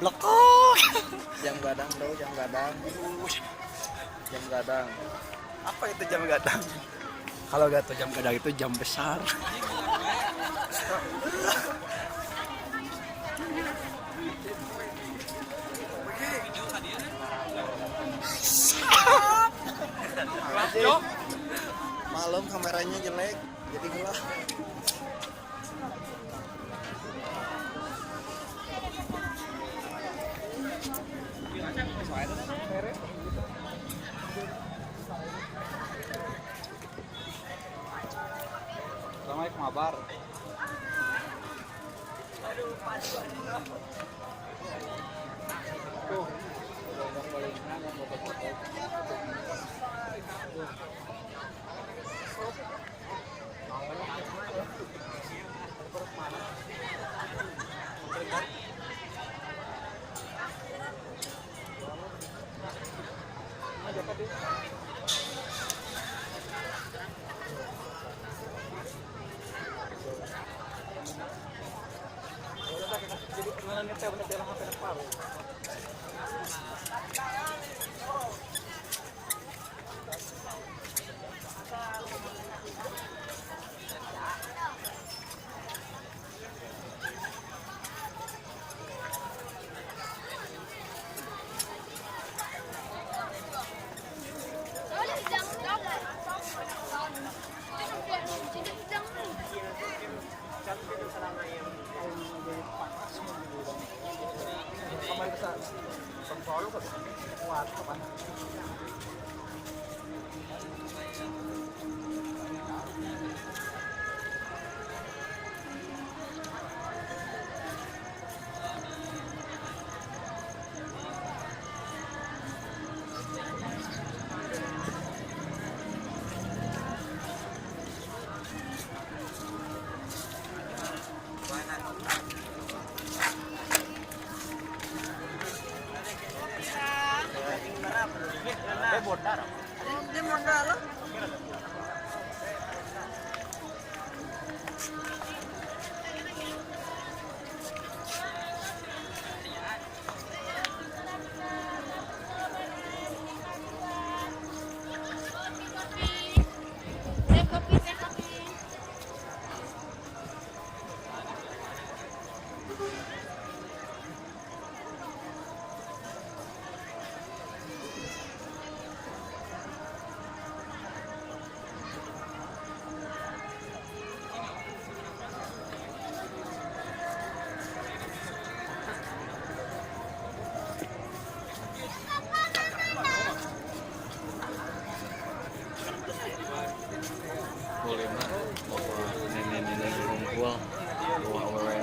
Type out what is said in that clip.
Blokok. Jam gadang tuh, jam gadang. Jam gadang. Apa itu jam gadang? Kalau gak tahu jam gadang itu jam besar. Malam kameranya jelek, jadi gelap. Assalamualaikum kabar. Tuh, jadi perkenalan nyetel HP paru. Kemarin bisa kontrol kan kuat kapan? Dia modal loh. Boleh mah bawa nenek-nenek ngumpul bawa awewe